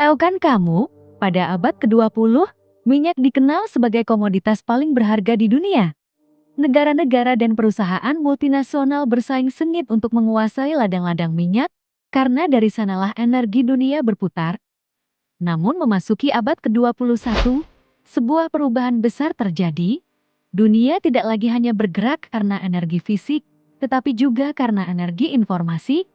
Tahukah kamu, pada abad ke-20, minyak dikenal sebagai komoditas paling berharga di dunia. Negara-negara dan perusahaan multinasional bersaing sengit untuk menguasai ladang-ladang minyak, karena dari sanalah energi dunia berputar. Namun memasuki abad ke-21, sebuah perubahan besar terjadi. Dunia tidak lagi hanya bergerak karena energi fisik, tetapi juga karena energi informasi.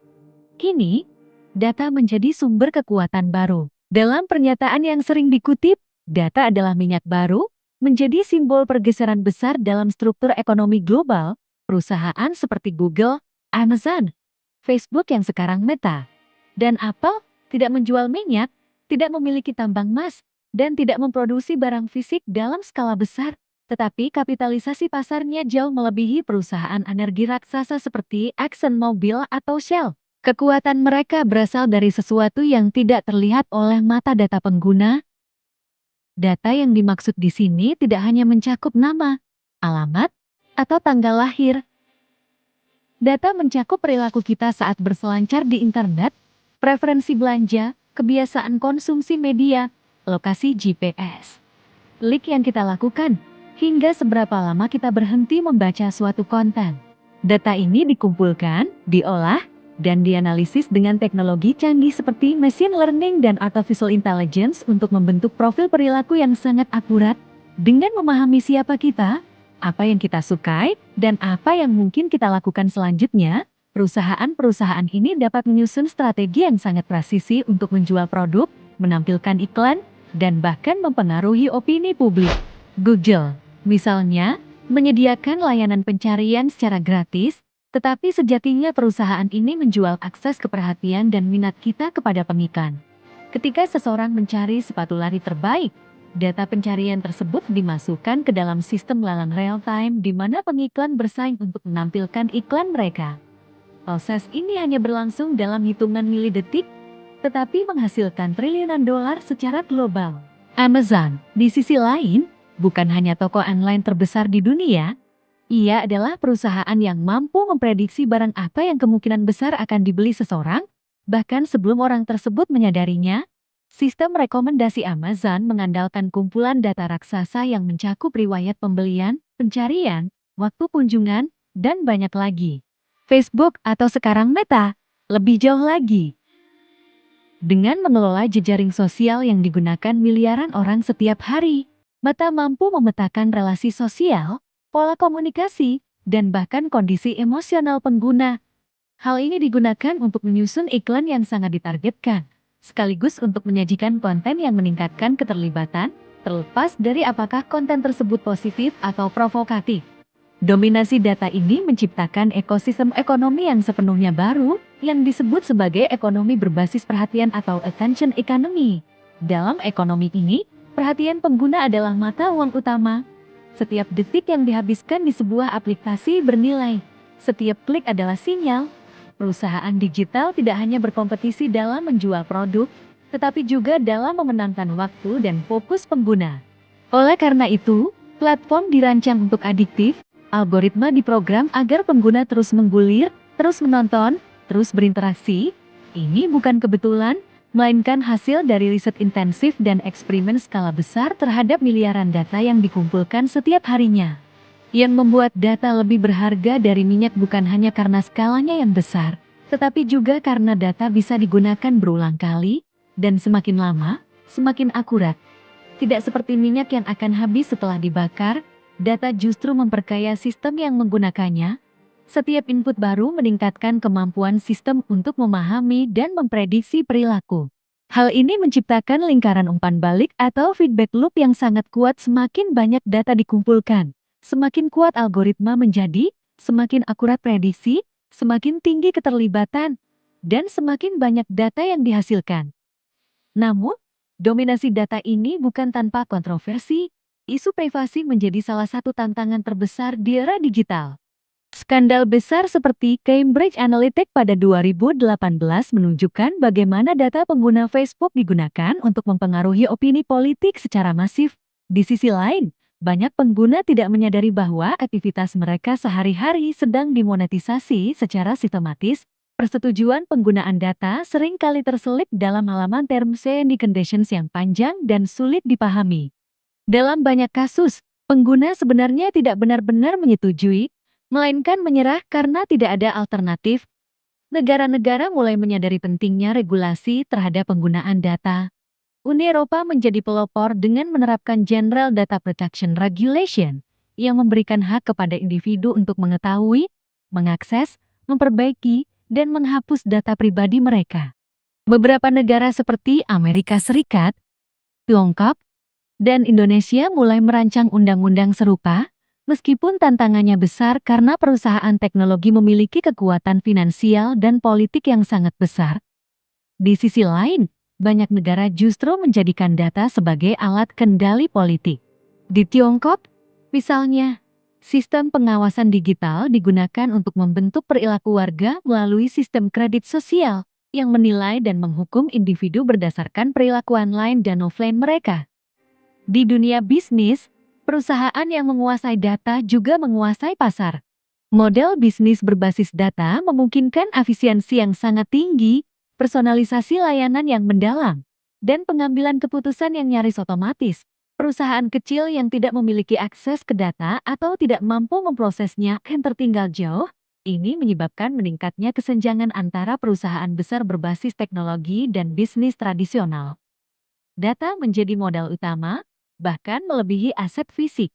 Kini, data menjadi sumber kekuatan baru. Dalam pernyataan yang sering dikutip, data adalah minyak baru, menjadi simbol pergeseran besar dalam struktur ekonomi global. Perusahaan seperti Google, Amazon, Facebook yang sekarang Meta, dan Apple tidak menjual minyak, tidak memiliki tambang emas, dan tidak memproduksi barang fisik dalam skala besar. Tetapi kapitalisasi pasarnya jauh melebihi perusahaan energi raksasa seperti ExxonMobil atau Shell. Kekuatan mereka berasal dari sesuatu yang tidak terlihat oleh mata data pengguna. Data yang dimaksud di sini tidak hanya mencakup nama, alamat, atau tanggal lahir. Data mencakup perilaku kita saat berselancar di internet, preferensi belanja, kebiasaan konsumsi media, lokasi GPS, klik yang kita lakukan, hingga seberapa lama kita berhenti membaca suatu konten. Data ini dikumpulkan, diolah, dan dianalisis dengan teknologi canggih seperti machine learning dan artificial intelligence untuk membentuk profil perilaku yang sangat akurat. Dengan memahami siapa kita, apa yang kita sukai, dan apa yang mungkin kita lakukan selanjutnya, perusahaan-perusahaan ini dapat menyusun strategi yang sangat presisi untuk menjual produk, menampilkan iklan, dan bahkan mempengaruhi opini publik. Google, misalnya, menyediakan layanan pencarian secara gratis, tetapi sejatinya perusahaan ini menjual akses ke perhatian dan minat kita kepada pengiklan. Ketika seseorang mencari sepatu lari terbaik, data pencarian tersebut dimasukkan ke dalam sistem lelang real-time di mana pengiklan bersaing untuk menampilkan iklan mereka. Proses ini hanya berlangsung dalam hitungan milidetik, tetapi menghasilkan triliunan dolar secara global. Amazon, di sisi lain, bukan hanya toko online terbesar di dunia, ia adalah perusahaan yang mampu memprediksi barang apa yang kemungkinan besar akan dibeli seseorang, bahkan sebelum orang tersebut menyadarinya. Sistem rekomendasi Amazon mengandalkan kumpulan data raksasa yang mencakup riwayat pembelian, pencarian, waktu kunjungan, dan banyak lagi. Facebook atau sekarang Meta, lebih jauh lagi. Dengan mengelola jejaring sosial yang digunakan miliaran orang setiap hari, Meta mampu memetakan relasi sosial, pola komunikasi, dan bahkan kondisi emosional pengguna. Hal ini digunakan untuk menyusun iklan yang sangat ditargetkan, sekaligus untuk menyajikan konten yang meningkatkan keterlibatan, terlepas dari apakah konten tersebut positif atau provokatif. Dominasi data ini menciptakan ekosistem ekonomi yang sepenuhnya baru, yang disebut sebagai ekonomi berbasis perhatian atau attention economy. Dalam ekonomi ini, perhatian pengguna adalah mata uang utama. Setiap detik yang dihabiskan di sebuah aplikasi bernilai. Setiap klik adalah sinyal. Perusahaan digital tidak hanya berkompetisi dalam menjual produk, tetapi juga dalam memenangkan waktu dan fokus pengguna. Oleh karena itu, platform dirancang untuk adiktif, algoritma diprogram agar pengguna terus menggulir, terus menonton, terus berinteraksi. Ini bukan kebetulan, melainkan hasil dari riset intensif dan eksperimen skala besar terhadap miliaran data yang dikumpulkan setiap harinya. Yang membuat data lebih berharga dari minyak bukan hanya karena skalanya yang besar, tetapi juga karena data bisa digunakan berulang kali, dan semakin lama, semakin akurat. Tidak seperti minyak yang akan habis setelah dibakar, data justru memperkaya sistem yang menggunakannya. Setiap input baru meningkatkan kemampuan sistem untuk memahami dan memprediksi perilaku. Hal ini menciptakan lingkaran umpan balik atau feedback loop yang sangat kuat. Semakin banyak data dikumpulkan, semakin kuat algoritma menjadi, semakin akurat prediksi, semakin tinggi keterlibatan, dan semakin banyak data yang dihasilkan. Namun, dominasi data ini bukan tanpa kontroversi. Isu privasi menjadi salah satu tantangan terbesar di era digital. Skandal besar seperti Cambridge Analytica pada 2018 menunjukkan bagaimana data pengguna Facebook digunakan untuk mempengaruhi opini politik secara masif. Di sisi lain, banyak pengguna tidak menyadari bahwa aktivitas mereka sehari-hari sedang dimonetisasi secara sistematis. Persetujuan penggunaan data sering kali terselip dalam halaman terms and conditions yang panjang dan sulit dipahami. Dalam banyak kasus, pengguna sebenarnya tidak benar-benar menyetujui, melainkan menyerah karena tidak ada alternatif. Negara-negara mulai menyadari pentingnya regulasi terhadap penggunaan data. Uni Eropa menjadi pelopor dengan menerapkan General Data Protection Regulation yang memberikan hak kepada individu untuk mengetahui, mengakses, memperbaiki, dan menghapus data pribadi mereka. Beberapa negara seperti Amerika Serikat, Tiongkok, dan Indonesia mulai merancang undang-undang serupa, meskipun tantangannya besar karena perusahaan teknologi memiliki kekuatan finansial dan politik yang sangat besar. Di sisi lain, banyak negara justru menjadikan data sebagai alat kendali politik. Di Tiongkok, misalnya, sistem pengawasan digital digunakan untuk membentuk perilaku warga melalui sistem kredit sosial yang menilai dan menghukum individu berdasarkan perilaku online dan offline mereka. Di dunia bisnis, perusahaan yang menguasai data juga menguasai pasar. Model bisnis berbasis data memungkinkan efisiensi yang sangat tinggi, personalisasi layanan yang mendalam, dan pengambilan keputusan yang nyaris otomatis. Perusahaan kecil yang tidak memiliki akses ke data atau tidak mampu memprosesnya akan tertinggal jauh. Ini menyebabkan meningkatnya kesenjangan antara perusahaan besar berbasis teknologi dan bisnis tradisional. Data menjadi modal utama, bahkan melebihi aset fisik.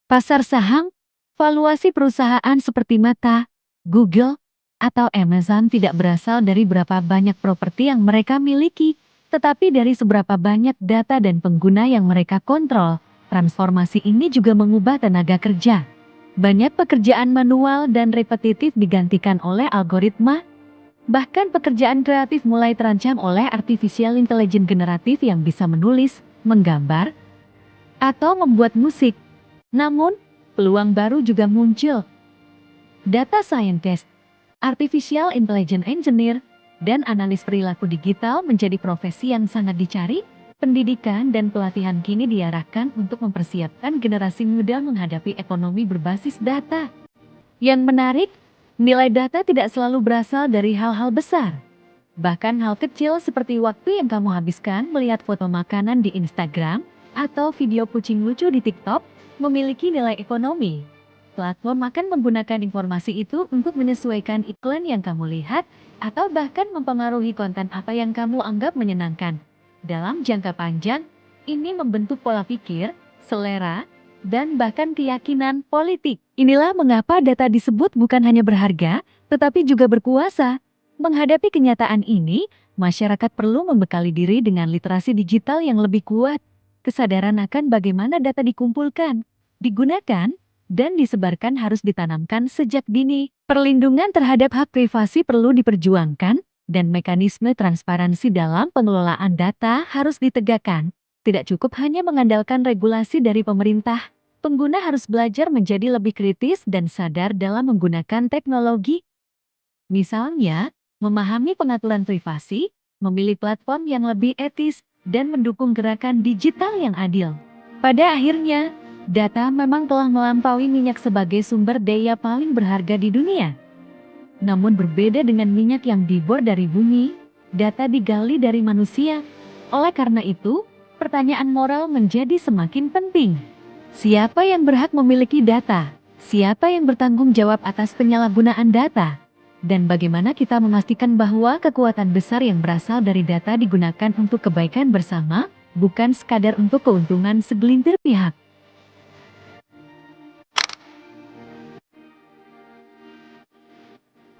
Pasar saham, valuasi perusahaan seperti Meta, Google, atau Amazon tidak berasal dari berapa banyak properti yang mereka miliki, tetapi dari seberapa banyak data dan pengguna yang mereka kontrol. Transformasi ini juga mengubah tenaga kerja. Banyak pekerjaan manual dan repetitif digantikan oleh algoritma. Bahkan pekerjaan kreatif mulai terancam oleh artificial intelligence generatif yang bisa menulis, menggambar, atau membuat musik. Namun, peluang baru juga muncul. Data scientist, artificial intelligence engineer, dan analis perilaku digital menjadi profesi yang sangat dicari. Pendidikan dan pelatihan kini diarahkan untuk mempersiapkan generasi muda menghadapi ekonomi berbasis data. Yang menarik, nilai data tidak selalu berasal dari hal-hal besar. Bahkan hal kecil seperti waktu yang kamu habiskan melihat foto makanan di Instagram atau video kucing lucu di TikTok memiliki nilai ekonomi. Platform akan menggunakan informasi itu untuk menyesuaikan iklan yang kamu lihat atau bahkan mempengaruhi konten apa yang kamu anggap menyenangkan. Dalam jangka panjang, ini membentuk pola pikir, selera, dan bahkan keyakinan politik. Inilah mengapa data disebut bukan hanya berharga, tetapi juga berkuasa. Menghadapi kenyataan ini, masyarakat perlu membekali diri dengan literasi digital yang lebih kuat, kesadaran akan bagaimana data dikumpulkan, digunakan, dan disebarkan harus ditanamkan sejak dini. Perlindungan terhadap hak privasi perlu diperjuangkan, dan mekanisme transparansi dalam pengelolaan data harus ditegakkan. Tidak cukup hanya mengandalkan regulasi dari pemerintah, pengguna harus belajar menjadi lebih kritis dan sadar dalam menggunakan teknologi. Misalnya, memahami pengaturan privasi, memilih platform yang lebih etis, dan mendukung gerakan digital yang adil. Pada akhirnya, data memang telah melampaui minyak sebagai sumber daya paling berharga di dunia. Namun berbeda dengan minyak yang dibor dari bumi, data digali dari manusia. Oleh karena itu, pertanyaan moral menjadi semakin penting. Siapa yang berhak memiliki data? Siapa yang bertanggung jawab atas penyalahgunaan data? Dan bagaimana kita memastikan bahwa kekuatan besar yang berasal dari data digunakan untuk kebaikan bersama, bukan sekadar untuk keuntungan segelintir pihak?